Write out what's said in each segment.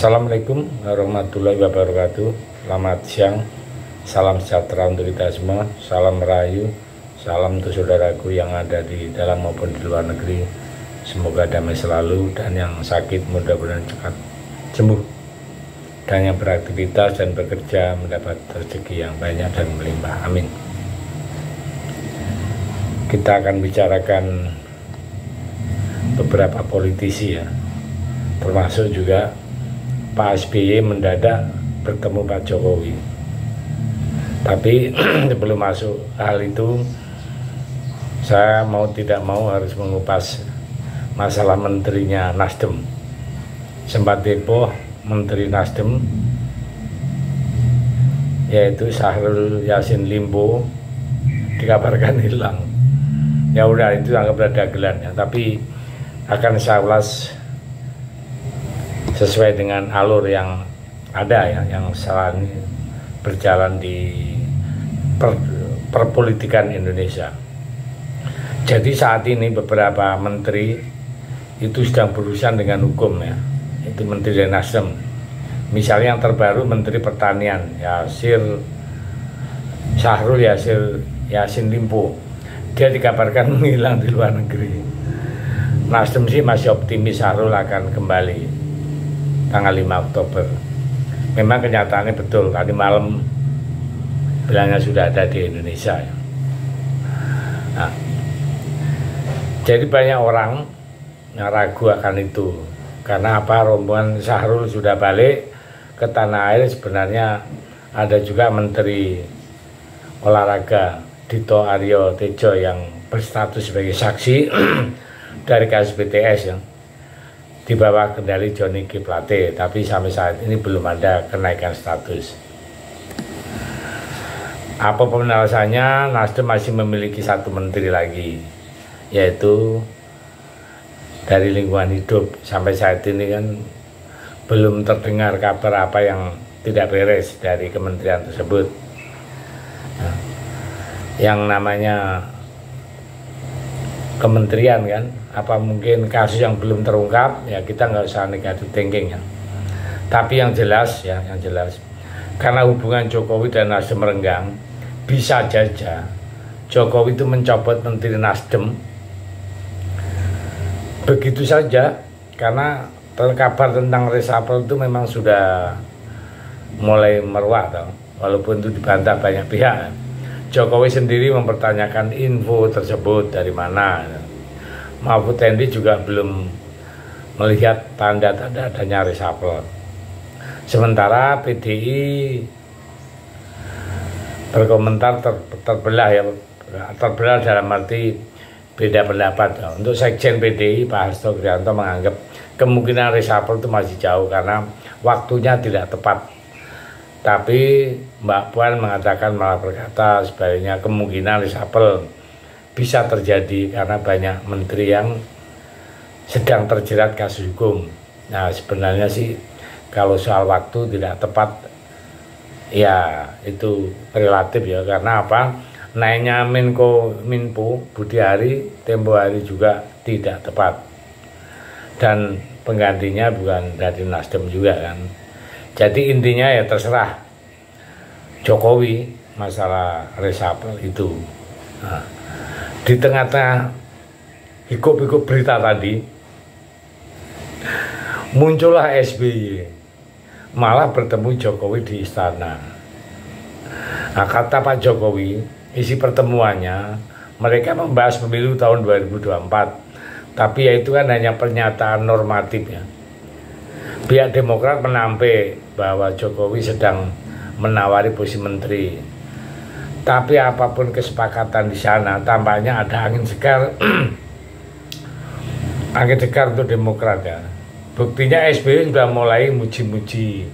Assalamualaikum warahmatullahi wabarakatuh. Selamat siang, salam sejahtera untuk kita semua. Salam merayu, salam untuk saudaraku yang ada di dalam maupun di luar negeri. Semoga damai selalu, dan yang sakit mudah-mudahan cepat sembuh, dan yang beraktivitas dan bekerja mendapat rezeki yang banyak dan melimpah. Amin. Kita akan bicarakan beberapa politisi ya, termasuk juga Pak SBY mendadak bertemu Pak Jokowi. Tapi sebelum masuk hal itu, saya mau tidak mau harus mengupas masalah menterinya Nasdem. Sempat heboh Menteri Nasdem, yaitu Syahrul Yassin Limpo, dikabarkan hilang. Ya udah, itu anggap dagelan ya, tapi akan saya ulas sesuai dengan alur yang ada ya, yang saat ini berjalan di perpolitikan Indonesia. Jadi saat ini beberapa menteri itu sedang berurusan dengan hukum ya, itu menteri dari Nasdem. Misalnya yang terbaru Menteri Pertanian Syahrul Yassin Limpo, dia dikabarkan menghilang di luar negeri. Nasdem sih masih optimis Syahrul akan kembali tanggal 5 Oktober. Memang kenyataannya betul, tadi malam bilangnya sudah ada di Indonesia ya. Nah, jadi banyak orang yang ragu akan itu. Karena apa? Rombongan Syahrul sudah balik ke tanah air. Sebenarnya ada juga Menteri Olahraga Dito Aryo Tejo yang berstatus sebagai saksi dari kasus BTS ya, di bawah kendali Johnny G. Plate, tapi sampai saat ini belum ada kenaikan status. Apapun alasannya, Nasdem masih memiliki satu menteri lagi, yaitu dari lingkungan hidup. Sampai saat ini kan belum terdengar kabar apa yang tidak beres dari kementerian tersebut. Nah, yang namanya kementerian kan, apa mungkin kasus yang belum terungkap ya, kita nggak usah negatif thinking ya. Tapi yang jelas karena hubungan Jokowi dan Nasdem merenggang, bisa saja Jokowi itu mencopot Menteri Nasdem begitu saja, karena kabar tentang reshuffle itu memang sudah mulai meruak toh, walaupun itu dibantah banyak pihak. Jokowi sendiri mempertanyakan info tersebut dari mana. Mahfud MD juga belum melihat tanda-tanda adanya reshuffle. Sementara PDI berkomentar terbelah ya, terbelah dalam arti beda pendapat. Untuk Sekjen PDI Pak Hasto Kristianto menganggap kemungkinan reshuffle itu masih jauh karena waktunya tidak tepat. Tapi Mbak Puan mengatakan, malah berkata sebaliknya, kemungkinan reshuffle bisa terjadi karena banyak menteri yang sedang terjerat kasus hukum. Nah, sebenarnya sih kalau soal waktu tidak tepat ya itu relatif ya, karena apa? Naiknya Minpo Budi Ari tempo hari juga tidak tepat, dan penggantinya bukan dari Nasdem juga kan. Jadi intinya ya terserah Jokowi masalah reshuffle itu. Nah, di tengah-tengah hikuk-hikuk berita tadi, muncullah SBY malah bertemu Jokowi di istana. Nah, kata Pak Jokowi, isi pertemuannya mereka membahas pemilu tahun 2024, tapi ya itu kan hanya pernyataan normatif ya. Pihak Demokrat menampik bahwa Jokowi sedang menawari posisi menteri. Tapi apapun kesepakatan di sana, tampaknya ada angin segar, angin segar untuk Demokrat ya. Buktinya SBY sudah mulai muji-muji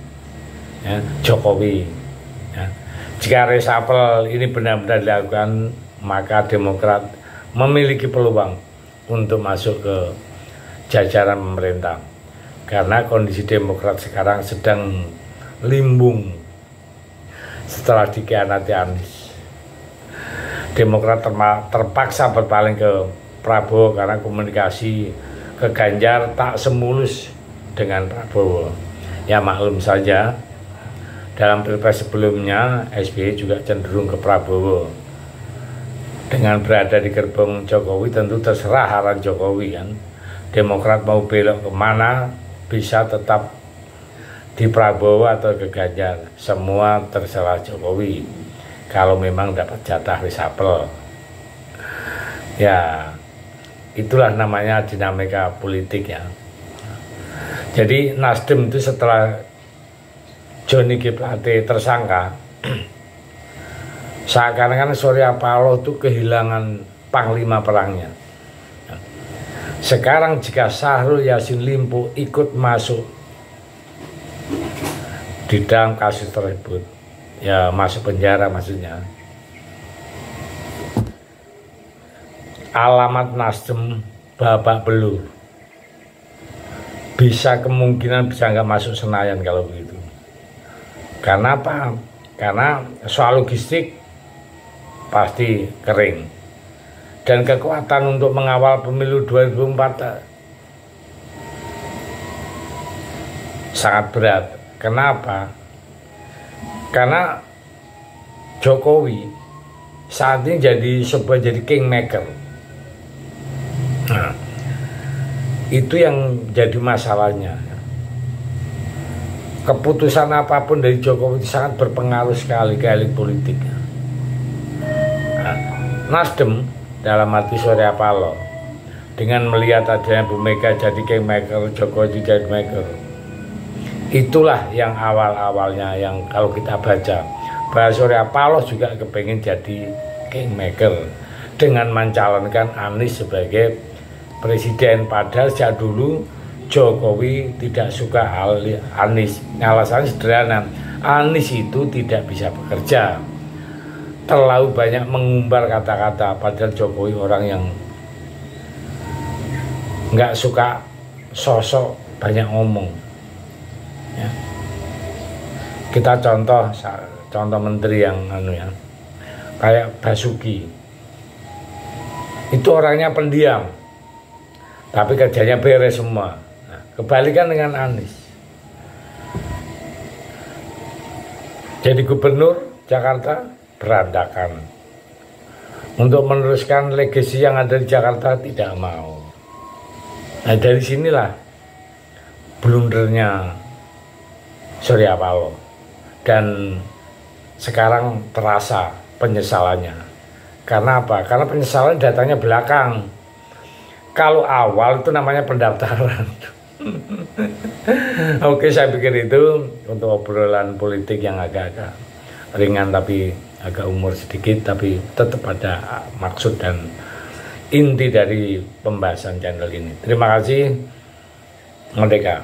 ya, Jokowi. Ya. Jika reshuffle ini benar-benar dilakukan, maka Demokrat memiliki peluang untuk masuk ke jajaran pemerintah. Karena kondisi Demokrat sekarang sedang limbung setelah dikhianati Anies. Demokrat terpaksa berpaling ke Prabowo karena komunikasi ke Ganjar tak semulus dengan Prabowo. Ya maklum saja, dalam pilpres sebelumnya SBY juga cenderung ke Prabowo. Dengan berada di gerbong Jokowi tentu terserah arahan Jokowi kan. Demokrat mau belok kemana bisa tetap di Prabowo atau ke Ganjar, semua terserah Jokowi kalau memang dapat jatah reshuffle. Ya itulah namanya dinamika politik ya. Jadi Nasdem itu setelah Johnny G. Plate tersangka, seakan-akan Surya Paloh itu kehilangan panglima perangnya. Sekarang jika Syahrul Yassin Limpo ikut masuk di dalam kasus tersebut, ya masuk penjara maksudnya, alamat Nasdem babak belur. Bisa kemungkinan bisa nggak masuk Senayan kalau begitu. Karena apa? Karena soal logistik pasti kering. Dan kekuatan untuk mengawal pemilu 2024 sangat berat. Kenapa? Karena Jokowi saat ini jadi kingmaker. Nah, itu yang jadi masalahnya. Keputusan apapun dari Jokowi itu sangat berpengaruh sekali ke elit politik. Nah, Nasdem dalam arti Surya Paloh dengan melihat adanya Bu Mega jadi kingmaker, Jokowi jadi maker, itulah yang awal-awalnya yang kalau kita baca bahwa Surya Paloh juga kepengen jadi kingmaker dengan mencalonkan Anies sebagai presiden. Padahal sejak dulu Jokowi tidak suka Anies. Alasannya sederhana, Anies itu tidak bisa bekerja, terlalu banyak mengumbar kata-kata. Padahal Jokowi orang yang nggak suka sosok banyak ngomong ya. Kita contoh menteri yang kayak Basuki, itu orangnya pendiam tapi kerjanya beres semua. Nah, kebalikan dengan Anies, jadi gubernur Jakarta berantakan, untuk meneruskan legasi yang ada di Jakarta tidak mau. Nah, dari sinilah blundernya Surya Paloh, dan sekarang terasa penyesalannya. Karena apa? Karena penyesalan datangnya belakang. Kalau awal itu namanya pendaftaran. Oke, saya pikir itu untuk obrolan politik yang agak-agak ringan tapi agak umur sedikit, tapi tetap ada maksud dan inti dari pembahasan channel ini. Terima kasih. Merdeka.